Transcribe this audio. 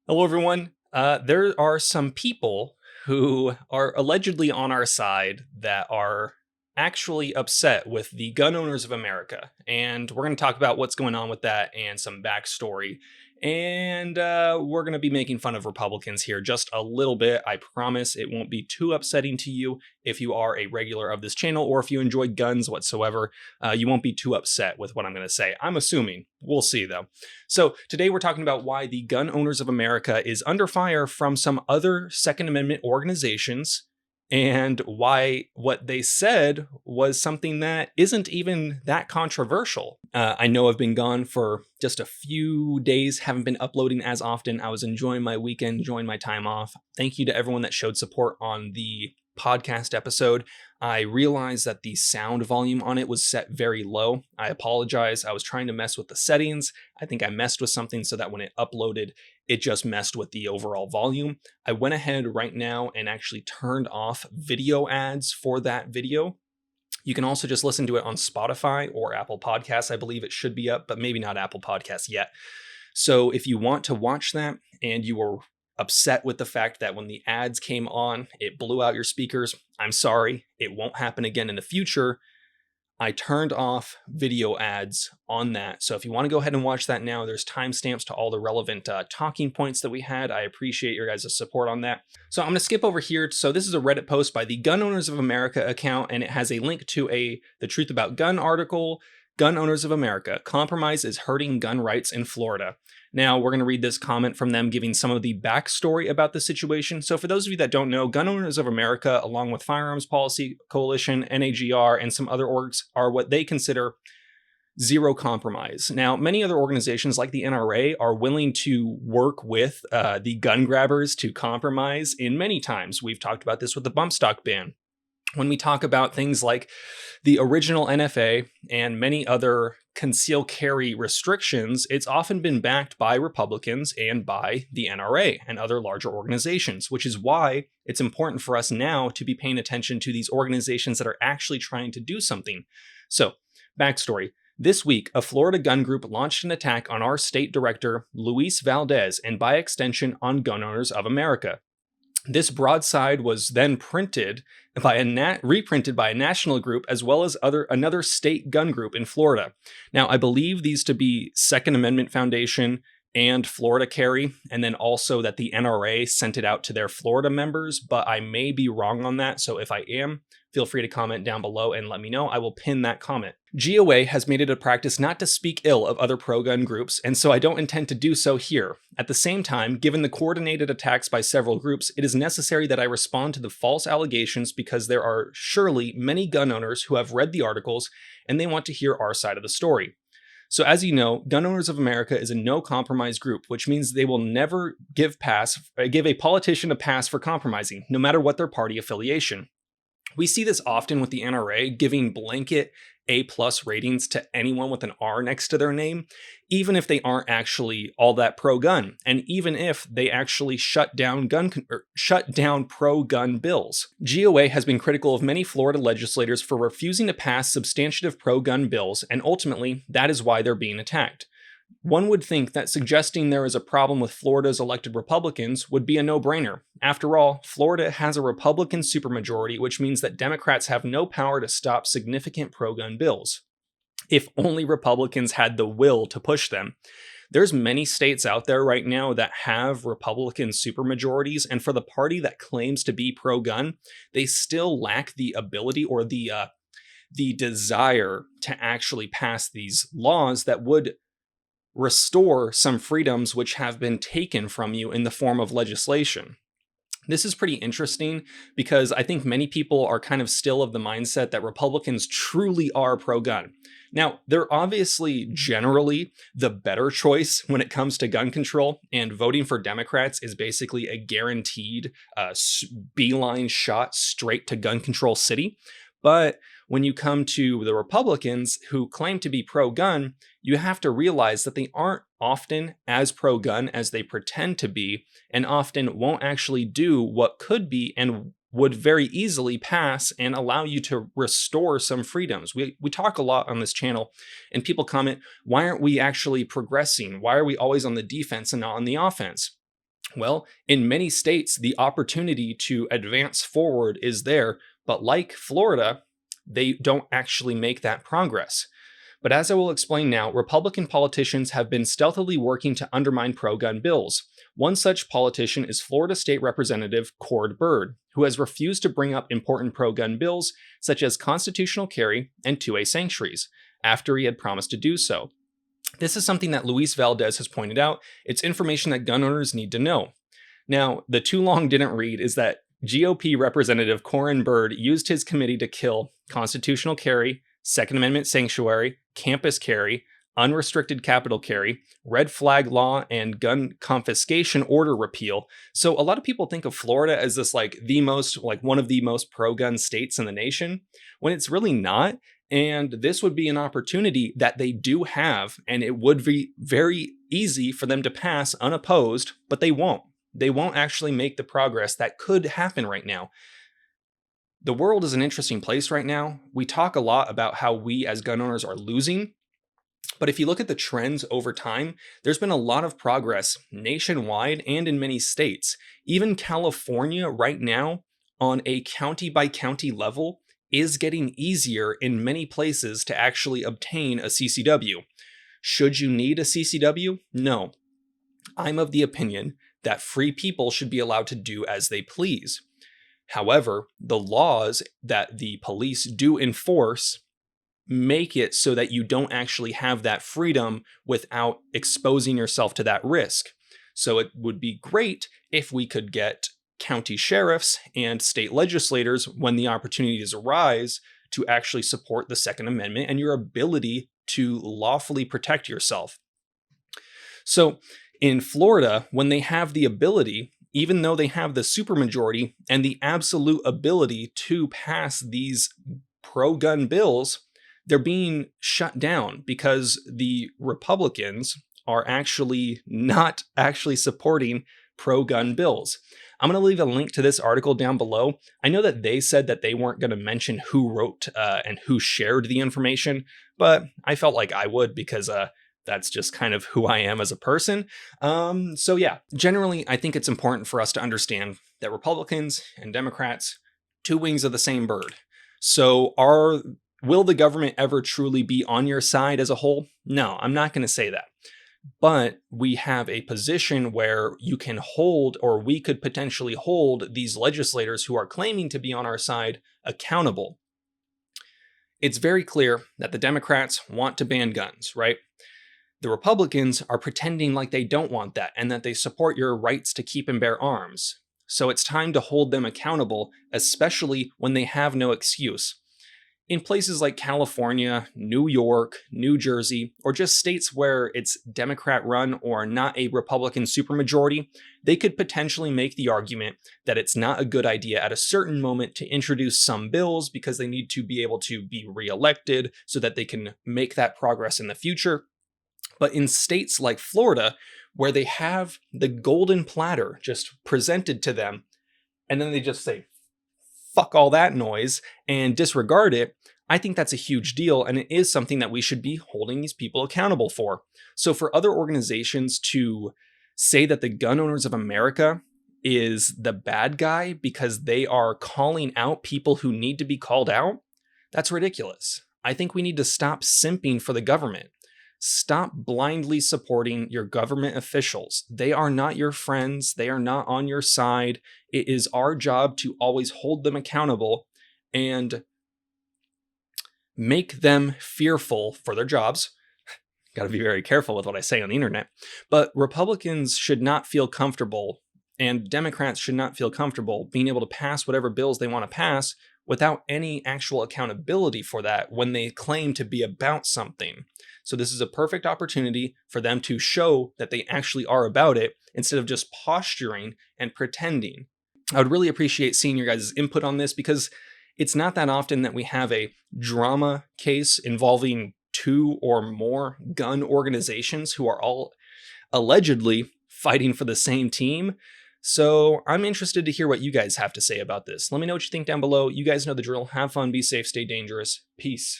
Hello, everyone. There are some people who are allegedly on our side that are actually upset with the gun owners of America. And we're going to talk about what's going on with that and some backstory. And we're going to be making fun of Republicans here just a little bit. I promise it won't be too upsetting to you if you are a regular of this channel or if you enjoy guns whatsoever. You won't be too upset with what I'm going to say. I'm assuming. We'll see, though. So today we're talking about why the gun owners of America is under fire from some other Second Amendment organizations and why what they said was something that isn't even that controversial. I know I've been gone for just a few days, haven't been uploading as often. I was enjoying my weekend, enjoying my time off. Thank you to everyone that showed support on the podcast episode. I realized that the sound volume on it was set very low. I apologize. I was trying to mess with the settings. I think I messed with something so that when it uploaded, it just messed with the overall volume. I went ahead right now and actually turned off video ads for that video. You can also just listen to it on Spotify or Apple Podcasts. I believe it should be up, but maybe not Apple Podcasts yet. So if you want to watch that and you were upset with the fact that when the ads came on, it blew out your speakers, I'm sorry. It won't happen again in the future. I turned off video ads on that. So if you want to go ahead and watch that now, there's timestamps to all the relevant talking points that we had. I appreciate your guys' support on that. So I'm going to skip over here. So this is a Reddit post by the Gun Owners of America account, and it has a link to The Truth About Gun article. Gun Owners of America, compromise is hurting gun rights in Florida. Now, we're going to read this comment from them giving some of the backstory about the situation. So for those of you that don't know, Gun Owners of America, along with Firearms Policy Coalition, NAGR, and some other orgs are what they consider zero compromise. Now, many other organizations like the NRA are willing to work with the gun grabbers to compromise in many times. We've talked about this with the bump stock ban. When we talk about things like the original NFA and many other concealed carry restrictions, it's often been backed by Republicans and by the NRA and other larger organizations, which is why it's important for us now to be paying attention to these organizations that are actually trying to do something. So, backstory. This week, a Florida gun group launched an attack on our state director, Luis Valdez, and by extension on Gun Owners of America. This broadside was then reprinted by a national group as well as another state gun group in Florida. Now, I believe these to be Second Amendment Foundation and Florida Carry, and then also that the NRA sent it out to their Florida members, but I may be wrong on that. So if I am, feel free to comment down below and let me know. I will pin that comment. GOA has made it a practice not to speak ill of other pro-gun groups, and so I don't intend to do so here. At the same time, given the coordinated attacks by several groups, it is necessary that I respond to the false allegations because there are surely many gun owners who have read the articles and they want to hear our side of the story. So as you know, Gun Owners of America is a no-compromise group, which means they will never give a politician a pass for compromising, no matter what their party affiliation. We see this often with the NRA giving blanket A+ ratings to anyone with an R next to their name, even if they aren't actually all that pro-gun, and even if they actually shut down pro-gun bills. GOA has been critical of many Florida legislators for refusing to pass substantive pro-gun bills, and ultimately, that is why they're being attacked. One would think that suggesting there is a problem with Florida's elected Republicans would be a no-brainer. After all, Florida has a Republican supermajority, which means that Democrats have no power to stop significant pro-gun bills. If only Republicans had the will to push them. There's many states out there right now that have Republican supermajorities, and for the party that claims to be pro-gun, they still lack the ability or the desire to actually pass these laws that would restore some freedoms which have been taken from you in the form of legislation. This is pretty interesting because I think many people are kind of still of the mindset that Republicans truly are pro-gun. Now, they're obviously generally the better choice when it comes to gun control, and voting for Democrats is basically a guaranteed beeline shot straight to gun control city. But when you come to the Republicans who claim to be pro-gun, you have to realize that they aren't often as pro-gun as they pretend to be, and often won't actually do what could be and would very easily pass and allow you to restore some freedoms. We talk a lot on this channel, and people comment, why aren't we actually progressing? Why are we always on the defense and not on the offense? Well, in many states, the opportunity to advance forward is there, but like Florida, they don't actually make that progress. But as I will explain now, Republican politicians have been stealthily working to undermine pro gun bills. One such politician is Florida State Representative Cord Byrd, who has refused to bring up important pro gun bills such as constitutional carry and 2A sanctuaries, after he had promised to do so. This is something that Luis Valdez has pointed out. It's information that gun owners need to know. Now, the too long didn't read is that GOP Representative Corin Byrd used his committee to kill constitutional carry, Second Amendment sanctuary, campus carry, unrestricted capital carry, red flag law, and gun confiscation order repeal. So a lot of people think of Florida as this one of the most pro-gun states in the nation, when it's really not. And this would be an opportunity that they do have, and it would be very easy for them to pass unopposed, but they won't. They won't actually make the progress that could happen right now. The world is an interesting place right now. We talk a lot about how we as gun owners are losing, but if you look at the trends over time, there's been a lot of progress nationwide and in many states. Even California right now, on a county by county level, is getting easier in many places to actually obtain a CCW. Should you need a CCW? No. I'm of the opinion that free people should be allowed to do as they please. However, the laws that the police do enforce make it so that you don't actually have that freedom without exposing yourself to that risk. So it would be great if we could get county sheriffs and state legislators, when the opportunities arise, to actually support the Second Amendment and your ability to lawfully protect yourself. So in Florida, when they have the ability, even though they have the supermajority and the absolute ability to pass these pro-gun bills, they're being shut down because the Republicans are actually not actually supporting pro-gun bills. I'm going to leave a link to this article down below. I know that they said that they weren't going to mention who wrote and who shared the information, but I felt like I would because that's just kind of who I am as a person. So yeah, generally, I think it's important for us to understand that Republicans and Democrats, two wings of the same bird. So will the government ever truly be on your side as a whole? No, I'm not going to say that. But we have a position where you can hold, or we could potentially hold, these legislators who are claiming to be on our side accountable. It's very clear that the Democrats want to ban guns, right? The Republicans are pretending like they don't want that and that they support your rights to keep and bear arms. So it's time to hold them accountable, especially when they have no excuse. In places like California, New York, New Jersey, or just states where it's Democrat run or not a Republican supermajority, they could potentially make the argument that it's not a good idea at a certain moment to introduce some bills because they need to be able to be reelected so that they can make that progress in the future. But in states like Florida, where they have the golden platter just presented to them, and then they just say, fuck all that noise and disregard it, I think that's a huge deal, and it is something that we should be holding these people accountable for. So for other organizations to say that the gun owners of America is the bad guy because they are calling out people who need to be called out, that's ridiculous. I think we need to stop simping for the government. Stop blindly supporting your government officials. They are not your friends. They are not on your side. It is our job to always hold them accountable and make them fearful for their jobs. Got to be very careful with what I say on the internet. But Republicans should not feel comfortable, and Democrats should not feel comfortable being able to pass whatever bills they want to pass without any actual accountability for that when they claim to be about something. So this is a perfect opportunity for them to show that they actually are about it instead of just posturing and pretending. I would really appreciate seeing your guys' input on this because it's not that often that we have a drama case involving two or more gun organizations who are all allegedly fighting for the same team. So I'm interested to hear what you guys have to say about this. Let me know what you think down below. You guys know the drill. Have fun, be safe, stay dangerous. Peace.